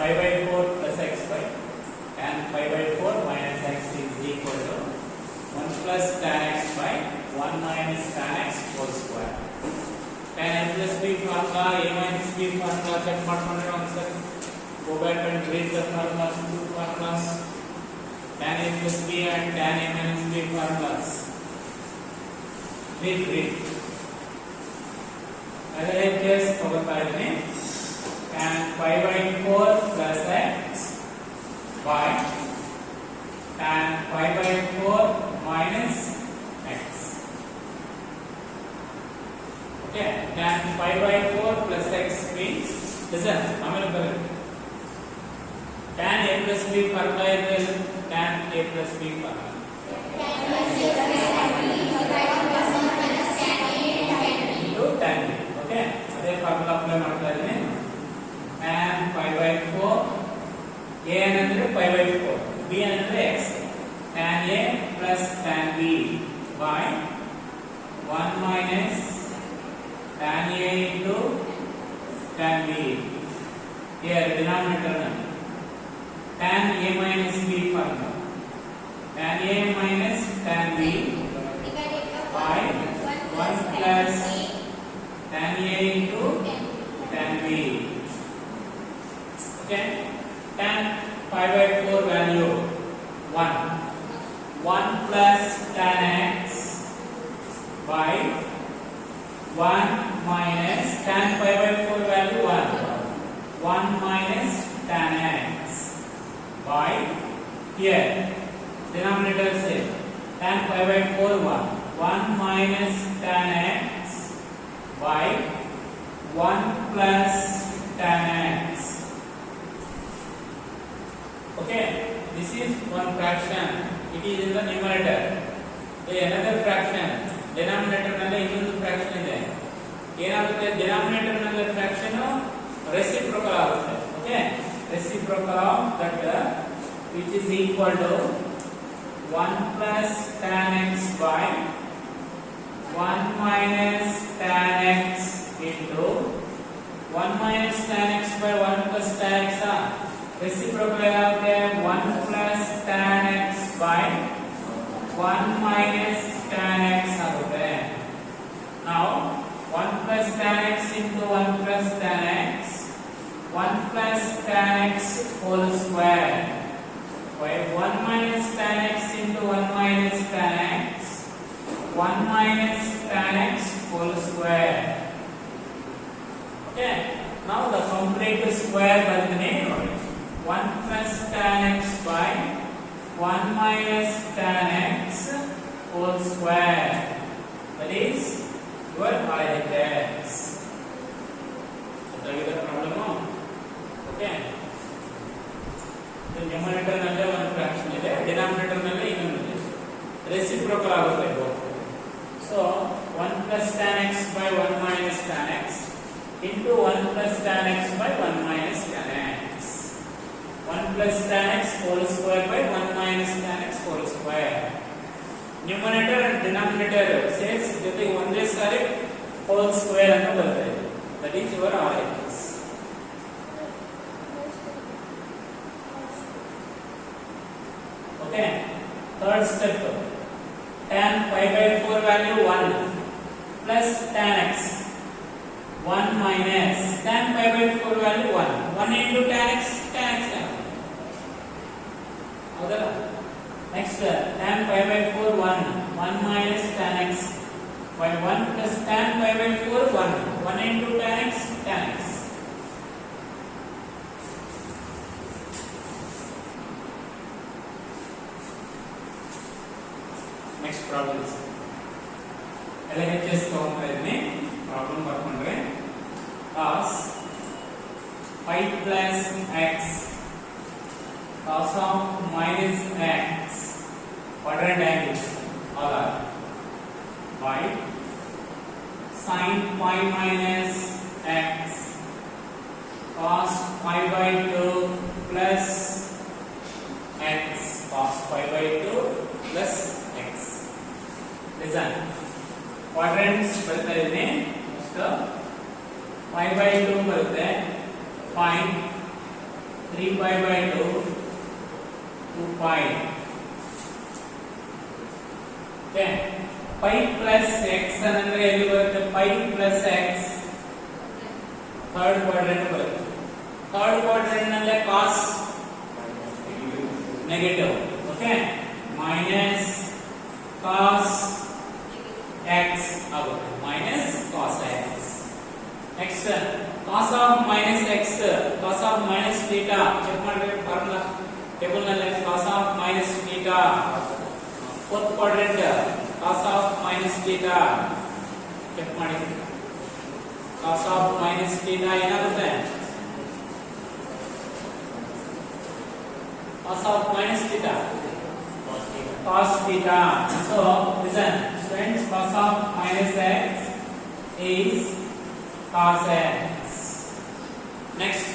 5 by 4 plus x by tan 5 by 4 minus x is equal to 1 plus tan x by 1 minus tan x whole square. Tan a plus b formula, a minus b formula check ಮಾಡ್ಕೊಂಡ್ರೆ ಒಂದ್ಸರಿ go back and read the formulas, two formulas, tan a plus b and tan a minus b formulas. Read. अगर एक case होता है tan 5 by 4 plus x by tan 5 by 4 minus x. Okay, tan 5 by 4 plus x means listen, tan a plus b formula is tan a plus b formula. Tan b. Okay, अदे formula apply ಮಾಡ್ತಾ ಇದೀನಿ. tan 5 by 4 a ಅಂದ್ರೆ 5 by 4 b ಅಂದ್ರೆ x tan a plus tan b by 1 minus tan a into tan b. Here denominator tan a minus b formula. Tan a minus tan b by 1 plus tan a into tan b. Okay, tan 5 by 4 value 1 plus tan x by 1 minus tan 5 by 4 value 1 minus tan x by here denominator say tan 5 by 4 1 minus tan x by 1 plus tan x. Okay, this is one fraction. It is in the numerator. The another fraction denominator nalle innondu fraction ide. Enagutte denominator nalle fraction reciprocal agutte. Okay, reciprocal of that which is equal to 1 plus tan x by 1 minus tan x into 1 minus tan x by 1 plus tan x. Reciprocal of 1 plus tan x by 1 minus tan x आगुत्ते. Now 1 plus tan x into 1 plus tan x, 1 plus tan x whole square by 1 minus tan x into 1 minus tan x, 1 minus tan x whole square. Okay, now the complete square bardane 1 plus tan x by 1 minus tan x whole square. That is your IX. That is the problem. Okay. The numerator nalle one fraction ide, denominator nalle innondu ide. Reciprocal agutte both. So 1 plus tan x by 1 minus tan x into 1 plus tan x by 1 minus tan x. 1 plus tan x whole square by 1 minus tan x whole square. Numerator and denominator says jotege onde sari whole square annu barutade. That is your RX. Okay, third step, tan 5 by 4 value 1 plus tan x 1 minus tan 5 by 4 value 1 into tan x Adala. Next tan 5 by 4 1 minus tan x by 1 plus tan 5 by 4 1 into tan x. Next problem is LHS ತಗೊಂಡ್ರೆ ಇದನ್ನೇ problem ಬರ್ಕೊಂಡ್ರೆ cos 5 plus x cos of minus x quadrant angle all are by sin pi minus x cos pi by 2 plus x cos pi by 2 plus x. Listen, quadrants ಬರ್ತಾ ಇದೆ. First pi by 2 ಬರುತ್ತೆ, pi 3 pi by 2 2 pi. Okay, pi plus x ಅಂದ್ರೆ ಎಲ್ಲಿ ಬರುತ್ತೆ? pi plus x third quadrant ಬರುತ್ತೆ. Third quadrant ನಲ್ಲಿ cos negative. Okay, minus cos x ಆಗುತ್ತೆ, minus cos x. Next cos of minus x, cos of minus theta check ಮಾಡಬೇಕು. Formula table ನಲ್ಲಿ cos of minus theta fourth quadrant cos of minus theta check ಮಾಡಿ. cos of minus theta ಏನಾಗುತ್ತೆ? cos of minus theta cos theta. So listen, students, cos of minus x is cos x. Next,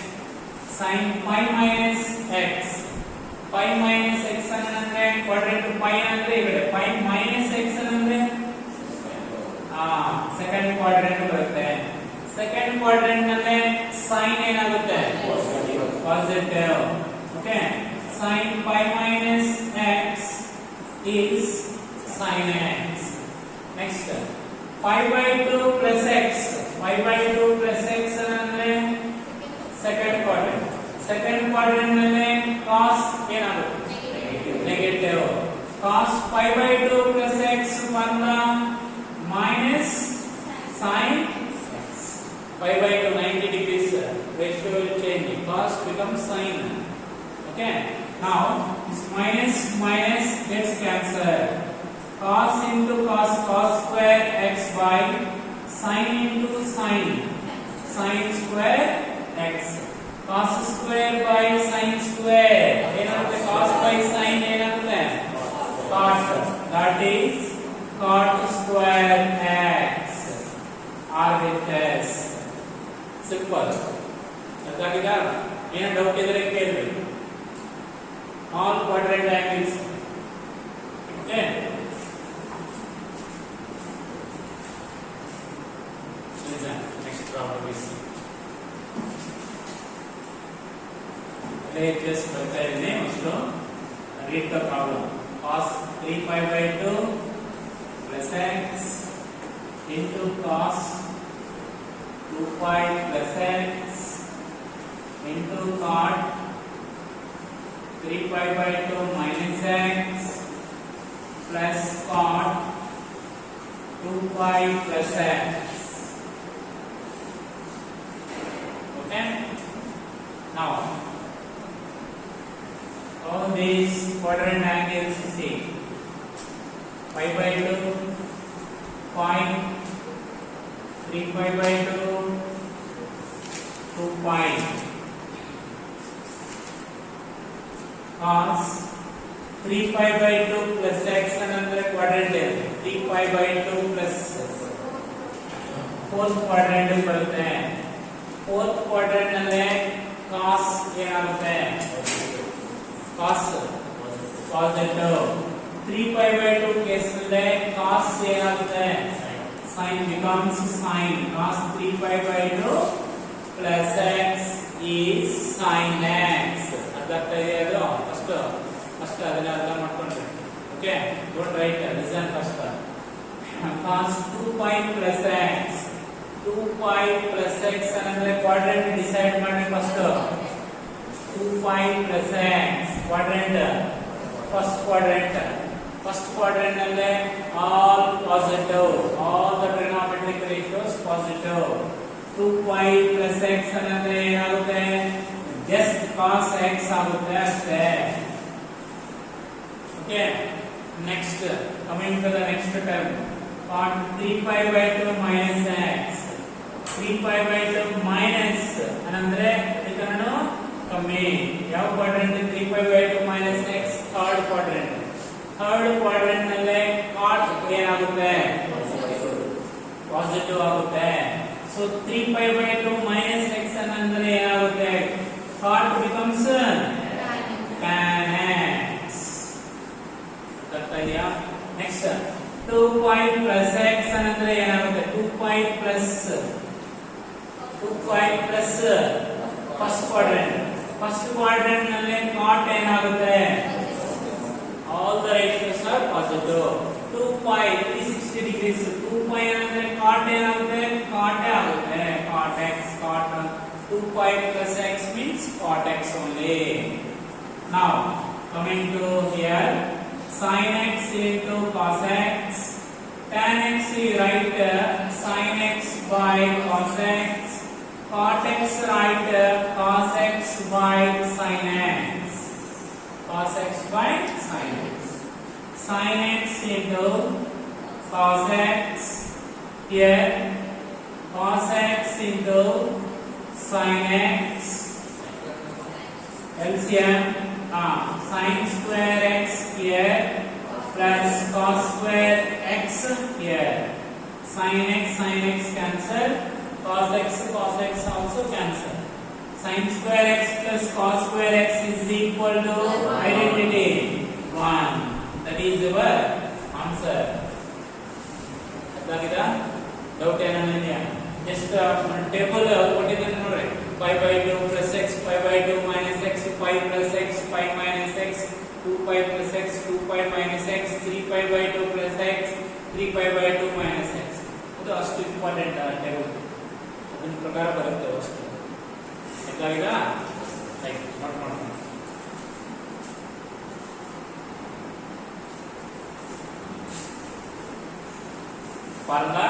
sin pi minus x. Pi minus x ಅಂದ್ರೆ quadrant pi ಅಂದ್ರೆ ಇದೆ, pi minus x ಅಂದ್ರೆ second quadrant ಬರುತ್ತೆ. Second quadrant ನಲ್ಲಿ sin ಏನಾಗುತ್ತೆ? Positive. Okay, sin pi minus x is sin x. Next, pi by 2 plus x. Pi by 2 plus x ಅಂದ್ರೆ second quadrant. Second quadrant ನಲ್ಲಿ cos ಏನಾಗುತ್ತೆ? Negative. cos pi by 2 plus x formula minus sin x. Pi by 2 90 degrees ratio will change. Cos becomes sin. Okay. Now this minus minus gets cancelled. Cos into cos, cos square x by sin into sin, sin square x. Cos square by sin square. ಏನಾಗುತ್ತೆ? cos by sin ಏನಾಗುತ್ತೆ? cot. That is cot square x. R with s. Simple. ಅರ್ಥಾಗಿದಾ? ಏನು doubt ಇದ್ರೆ ಕೇಳಿ. All quadrant angles. Okay. Listen, next problem is. Let's just prepare the name. So, read the problem. Cos 3 pi by 2 plus x into cos 2 pi plus x into cot 3 pi by 2 minus x plus cot 2 pi plus x. Okay. Now, all these quadrant angles you see. Pi by 2, pi, 3 pi by 2, 2 pi. Cos 3 pi by 2 plus x another quadrant is 3 pi by 2 plus fourth quadrant ಬರುತ್ತೆ. fourth quadrant ನಲ್ಲಿ cos ಏನಾಗುತ್ತೆ? cos positive. 3 pi by 2 case ನಲ್ಲಿ cos ಏನಾಗುತ್ತೆ? sin becomes sin. cos 3 pi by 2 plus x is sin x. ಅರ್ಥ ಇದೆಯಾ? First ಅದನ್ನ ಅರ್ಥ ಮಾಡ್ಕೊಂಡ್ರೆ. Okay, don't right, listen first. cos 2 pi plus x. 2 pi plus x ಅಂದ್ರೆ quadrant decide ಮಾಡಿ first. 2 pi plus x quadrant, first quadrant. First quadrant ನಲ್ಲಿ all positive, all the trigonometric ratios positive. 2 pi plus x ಅಂದ್ರೆ ಏನಾಗುತ್ತೆ? just cos x ಆಗುತ್ತೆ ಅಷ್ಟೇ. Okay, next, coming to the next term, cot 3 pi by 2 minus x. 3 pi by 2 minus ಅಂದ್ರೆ ಇದನ್ನು ಕಮ್ಮಿ. ಯಾವ quadrant? 3 pi by 2 minus x third quadrant. Third quadrant ನಲ್ಲಿ cot ಏನಾಗುತ್ತೆ? ಪಾಸಿಟಿವ್ ಆಗುತ್ತೆ. so 3 pi by 2 minus x ಅಂದ್ರೆ ಏನಾಗುತ್ತೆ? cot becomes tan x. ಗೊತ್ತಾಯ್ತಾ? ನೆಕ್ಸ್ಟ್ 2 pi plus x ಅಂದ್ರೆ ಏನಾಗುತ್ತೆ? 2 pi plus first quadrant. First quadrant ನಲ್ಲಿ cot ಏನಾಗುತ್ತೆ all the ratios are positive 2 pi 360 degrees 2 pi ಅಂದ್ರೆ cot ಏನಾಗುತ್ತೆ cot ಆಗುತ್ತೆ cot x cot 2 pi plus x means cot x only. Now coming to here sin x into cos x, tan x we write sin x by cos x, cot x write cos x by sin x, cos x by sin x, sin x into cos x here, cos x into sin x, LCM sin square x here plus cos square x here, sin x cancel, cos x also cancel, sin square x plus cos square x is equal to identity 1. That is your answer. ಅದಾಗಿದೆ doubt ಏನಾನ ಇದೆಯಾ just table ಕೊಟ್ಟಿದ್ದೇನೆ ನೋಡ್ರಿ 5/2 plus x 5/2 minus x 5 plus x 5 minus x 2 pi plus x 2 pi minus x 3/2 plus x 3/2 minus x ಇದು ಅಷ್ಟು important table ಅದರ ಪ್ರಕಾರ ಬರುತ್ತೆ ಅಷ್ಟು ಗೊತ್ತಾಗಿದಾ ಲೈಕ್ ನೋಟ್ ಮಾಡೋಣ ಫಾರ್ಮುಲಾ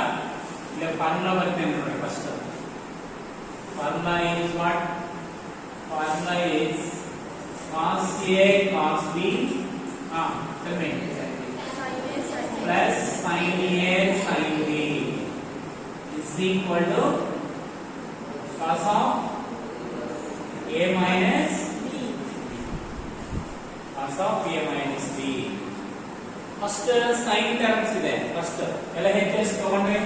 ಇಲ್ಲ ಫಾರ್ಮುಲಾ ಬರ್ತೇನೆ ನೋಡಿ first formula is what? Formula is cos A cos B tell me plus sin A sin B is equal to cos of A minus B, cos of A minus B. First sin terms ಇದೆ first LHS ತಗೊಂಡ್ರೆ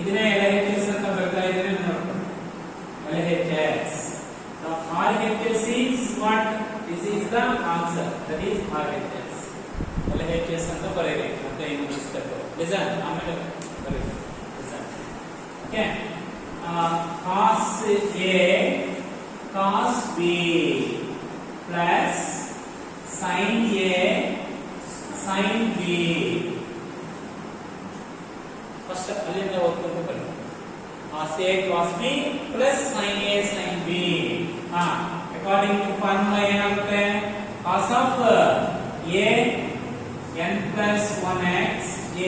ಇದನ್ನೇ LHS ಅಂತ ಬರ್ತಾ ಇದ್ರೆ ನೋಡ್ಕೊಳ್ಳಿ LHS. Now RHS is what? This is the answer. That is RHS. LHS ಅಂತ ಬರೆಯಿರಿ ಮತ್ತೆ ಇನ್ನೊಂದು ಸ್ಟೆಪ್. Listen. ಆಮೇಲೆ ಬರೆಯಿರಿ. Listen. Okay. Cos A cos B plus sin A sin B. First ಅಲ್ಲಿಂದ ಓದ್ಕೊಂಡು ಬನ್ನಿ. Cos A cos B plus sin A sin B. According to formula ಏನಾಗುತ್ತೆ cos of A n plus 1x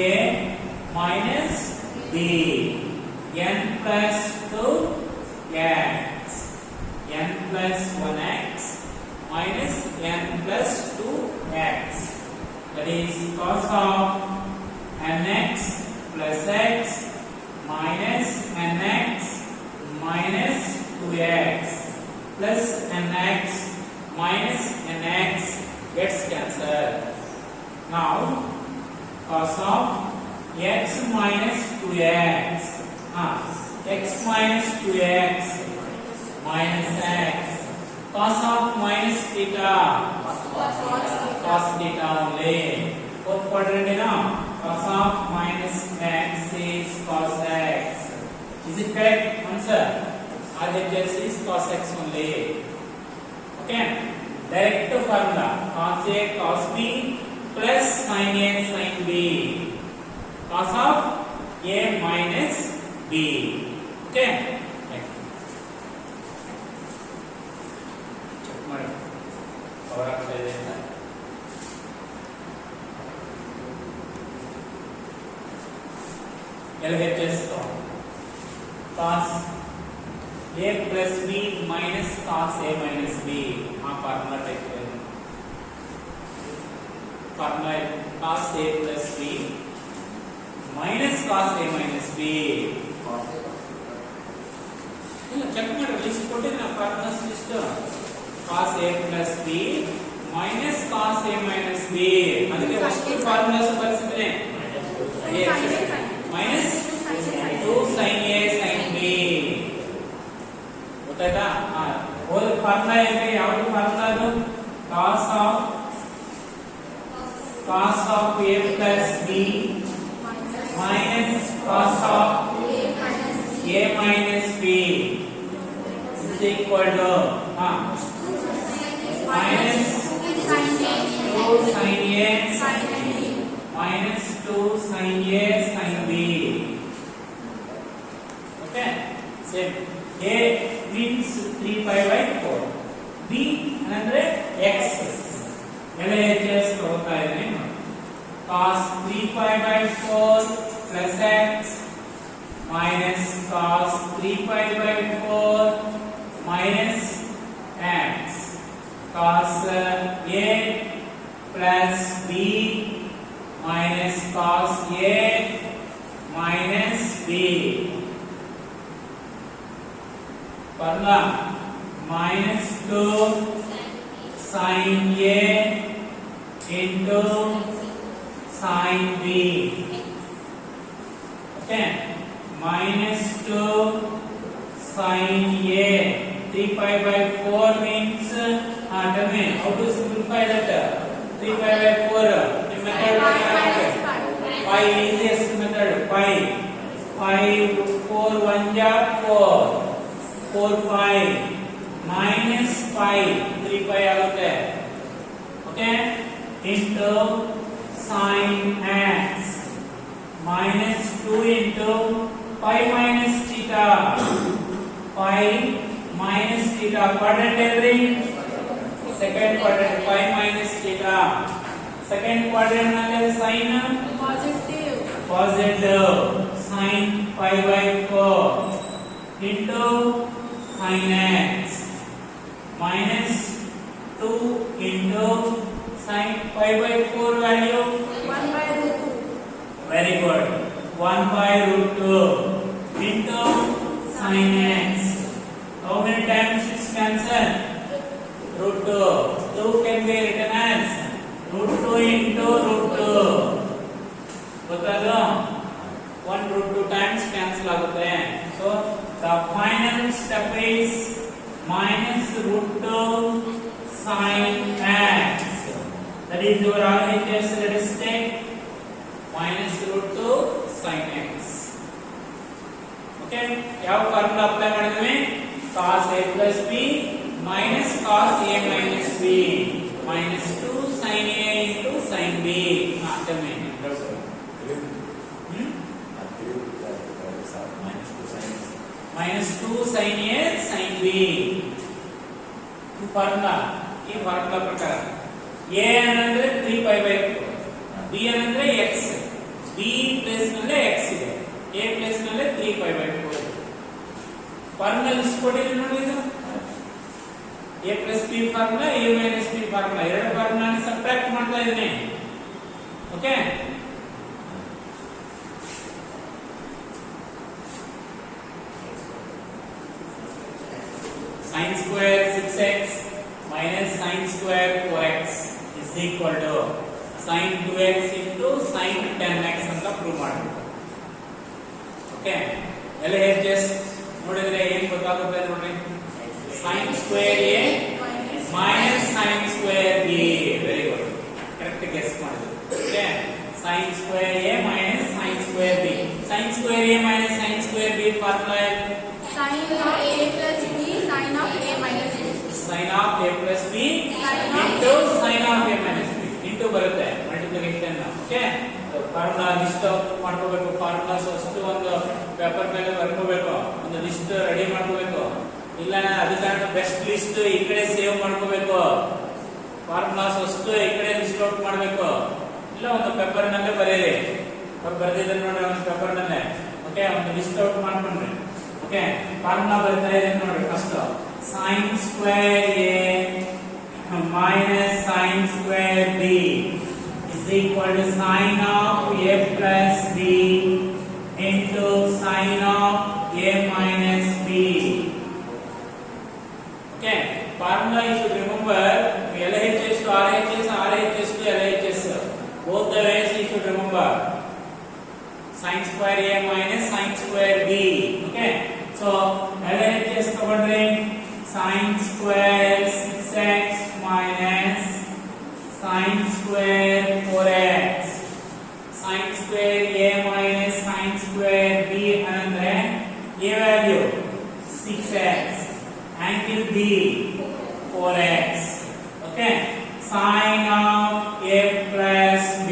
A minus B n plus 2x n plus 1x minus n plus 2x, that is cos of nx plus x minus nx minus 2x plus nx minus nx gets cancelled. Now cos of x minus 2x x minus 2x minus x, cos of minus theta cos theta only. Fourth quadrant now cos of minus x is cos x. Is it correct? Answer. RHS is cos x only. Okay. Direct formula cos A cos B plus sin A sin B. Cos of A minus B. Okay. Check ಮಾಡಿ power ಆಗ್ತಾ ಇದೆ ಅಂತ. LHS cos A plus B minus cos A minus B formula type formula cos A plus B minus cos A minus B. Check ಮಾಡಿ list ಕೊಟ್ಟಿದ್ದೀನಿ formulas list cos A plus B minus cos A minus B ಅದಕ್ಕೆ first formulas ಬರೆಸಿದ್ರೆ minus 2 sin A sin B ಗೊತ್ತಾಯ್ತಾ ಹೋದ formula ಇದೆ ಯಾವುದು formula ಅದು cos of A plus B minus cos of A minus B is equal to minus 2 sin A minus 2 sin A sin B. Okay, same. A means 3 pi by 4. B ಅಂದ್ರೆ x. LHS ಹೋಗ್ತಾ ಇದ್ದೀನಿ. Cos 3 pi by 4 plus x minus cos 3 pi by 4 minus x. Cos A plus B minus cos A minus B. Formula minus 2 sin A into sin B. Okay, minus 2 sin A. 3 pi by 4 means tell me how to simplify that. 3 pi by 4 the method pi easiest method pi 4 1 ja 4 pi minus pi 3 pi ಆಗುತ್ತೆ. Okay, into sin x minus 2 into pi minus theta. Pi minus theta quadrant every second quadrant pi minus theta. Second quadrant ನಲ್ಲಿ sin positive sin pi by 4 into sin x minus 2 into sin pi by 4 value 1 by root 2. Very good. 1 by root 2 into sin x. How many times it's cancelled? Root 2. 2 can be written as root 2 into root 2. ಗೊತ್ತಾಯ್ತಾ? 1 root 2 times cancel ಆಗುತ್ತೆ. So the final step is minus root 2 sin x. That is your RHS. Let us take minus root 2 sin x. Okay, ಯಾವ formula apply ಮಾಡಿದ್ವಿ? cos A plus B minus cos A minus B minus 2 sin A into sin B. minus 2 sin A sin B. ಈ formula ಪ್ರಕಾರ A ಅಂದ್ರೆ 3 pi by 4, B ಅಂದ್ರೆ x, B place ನಲ್ಲಿ x ಇದೆ, A place ನಲ್ಲಿ 3 pi by 4. Formula list ಕೊಟ್ಟಿದ್ದೀನಿ ನೋಡಿ. ಇದು A plus B formula, A minus B formula, ಎರಡು ಫಾರ್ಮುಲಾ ಸಬ್ಟ್ರಾಕ್ಟ್ ಮಾಡ್ತಾ ಇದ್ದೀನಿ. Okay, sin square 6x minus sin square 4x is equal to sin 2x into sin 10x ಅಂತ prove ಮಾಡಬೇಕು. Okay, LHS ನೋಡಿದ್ರೆ ಏನು ಗೊತ್ತಾಗುತ್ತೆ ನೋಡಿ. sin square A minus sin square B. Very good, correct guess ಮಾಡಿದ್ರು. Okay, sin square A minus sin square B. sin square A minus sin square B formula sin of A plus B sin of A minus B. sin of A plus B into sin of A minus B into ಬರುತ್ತೆ multiplication. Okay, formula list ಮಾಡ್ಕೋಬೇಕು. Formulas ಅಷ್ಟು ಒಂದು paper ಮೇಲೆ ಬರ್ಕೋಬೇಕು, ಒಂದು list ready ಮಾಡ್ಕೋಬೇಕು. ಇಲ್ಲ ಅದಕ್ಕೆ best list ಈ ಕಡೆ ಸೇವ್ ಮಾಡ್ಕೋಬೇಕು. ಫಾರ್ಮುಲಾಸ್ ಅಷ್ಟು ಈ ಕಡೆ ಲಿಸ್ಟ್ ಔಟ್ ಮಾಡಬೇಕು. ಇಲ್ಲ ಒಂದು ಪೇಪರ್ ನಲ್ಲೇ ಬರೆಯಿರಿ. ಬರ್ದಿದ್ರೆ ನೋಡಿ ಒಂದು ಪೇಪರ್ ನಲ್ಲೇ. ಓಕೆ, ಒಂದು ಲಿಸ್ಟ್ ಔಟ್ ಮಾಡ್ಕೊಂಡ್ರಿ. ಓಕೆ, ಫಾರ್ಮುಲಾ ಬರ್ತಾ ಇದೆ ನೋಡಿ. First sin square A minus sin square B is equal to sin of A plus B into sin of A minus B. Okay, formula you should remember LHS to RHS, RHS to LHS. Both the ways you should remember. Sin square A minus sin square B. Okay, so LHS ತಗೊಂಡ್ರೆ sin square 6x minus sin square 4x. sin square A minus sin square B ಅಂದ್ರೆ A value 6x, angle B 4x. Okay, sine of a plus b,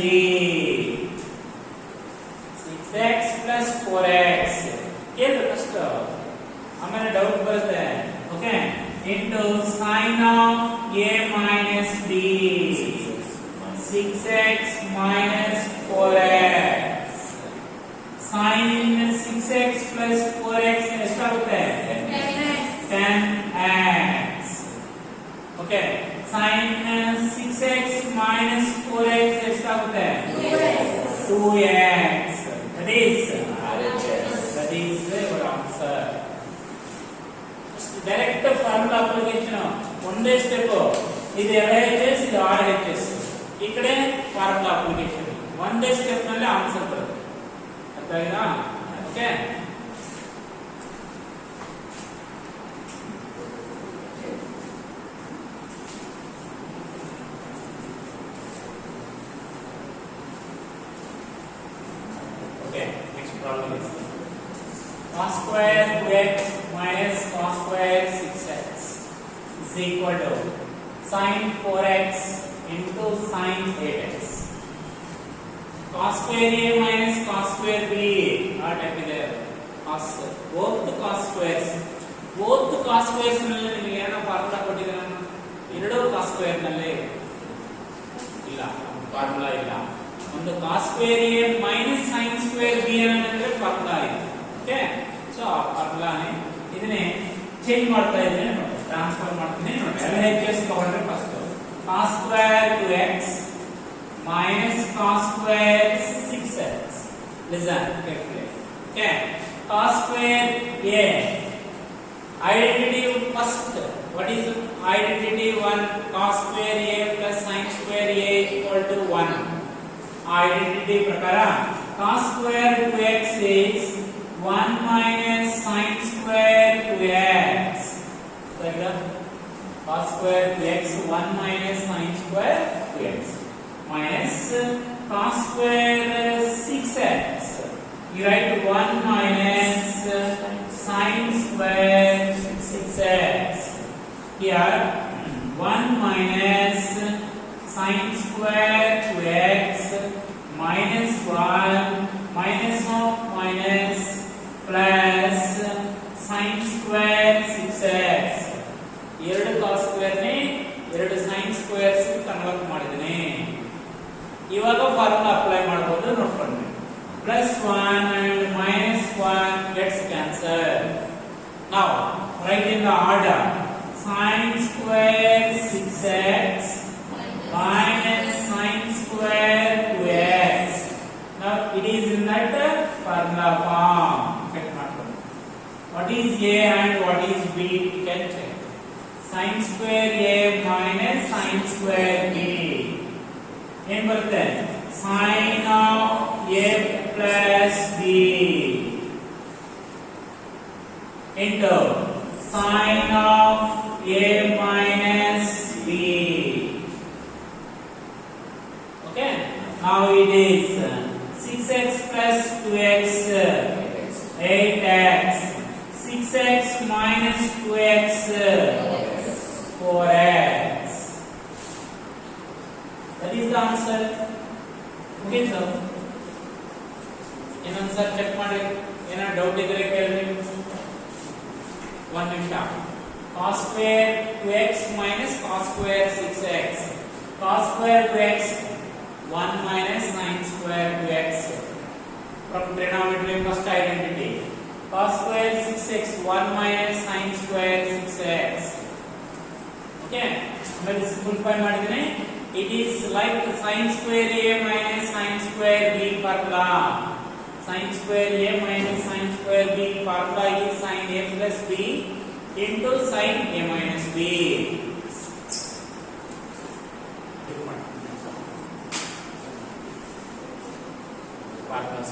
6x plus 4x. ಕೇಳು first, ಆಮೇಲೆ doubt ಬರುತ್ತೆ. Okay, into sine of a minus b, 6x minus 4x. Sin 6x plus 4x ಎಷ್ಟಾಗುತ್ತೆ? 10x. Okay, sin 6x minus 4x ಎಷ್ಟಾಗುತ್ತೆ? 2x. That is your answer. Direct formula application ಒಂದೇ step. ಇದು LHS, ಇದು RHS. ಈ ಕಡೆ formula application ಒಂದೇ step ನಲ್ಲಿ answer ಬರುತ್ತೆ. ಅರ್ಥ ಆಯ್ತಾ? Okay, okay, next problem is cos square 2x minus cos square 6x is equal to sin 4x into sin 8x. Cos square a minus cos square b are together. Both the cos squares ನಲ್ಲಿ ನಿಮಗೆ ಏನೋ formula ಕೊಟ್ಟಿದ್ದಾರೆ. ಎರಡು cos square ನಲ್ಲಿ ಇಲ್ಲ formula ಇಲ್ಲ. ಒಂದು cos square a minus sin square b ಅನ್ನೋದ್ರೆ ಫಾರ್ಮುಲಾ ಇದೆ. ಓಕೆ, ಸೊ ಆ ಫಾರ್ಮುಲಾನೇ ಇದನ್ನೇ ಚೇಂಜ್ ಮಾಡ್ತಾ ಇದ್ದೀನಿ ನೋಡಿ, ಟ್ರಾನ್ಸ್ಫರ್ ಮಾಡ್ತೀನಿ ನೋಡಿ. LHS ತಗೊಂಡ್ರೆ first cos square 2x minus cos square 6x. Listen carefully. Okay, cos square a identity first. What is identity? 1 cos square a plus sin square a equal to 1. Identity ಪ್ರಕಾರ cos square 2x is 1 minus sin square 2x. Cos square 2x 1 minus sin square 2x minus cos square 6x. You write 1 minus sin square 6x. Here 1 minus sin square 2x minus 1 minus of minus plus sin square 6x. ಎರಡು cos square ನೇ ಎರಡು sin squares convert ಮಾಡಿದೀನಿ. ಇವಾಗ formula apply ಮಾಡಬಹುದು ನೋಡ್ಕೊಳ್ಳಿ. +1 and -1 gets cancelled. Now write in the order sin square 6x minus sin square 2x. Now it is in that formula form. Check ಮಾಡ್ಕೊಳ್ಳಿ. What is a and what is b? You can check. Sin square a minus sin square b ಏನು ಬರುತ್ತೆ? sin of a plus b into sin of a minus b. Okay, now it is 6x plus 2x 8x, 6x minus 2x 4x. That is the answer. Okay sir, ಇನ್ನೊಂದು sir check ಮಾಡಿ, ಏನೋ doubt ಇದ್ರೆ ಕೇಳಿ. ಒಂದು ನಿಮಿಷ. cos square 2x minus cos square 6x. cos square 2x 1 minus sin square 2x. From trigonometry first identity. cos square 6x 1 minus sin square 6x. Okay, ಆಮೇಲೆ simplify ಮಾಡಿದ್ರೆ it is like sin square a minus sin square b formula. Sin square a minus sin square b formula is sin a plus b into sin a minus b. Formulas.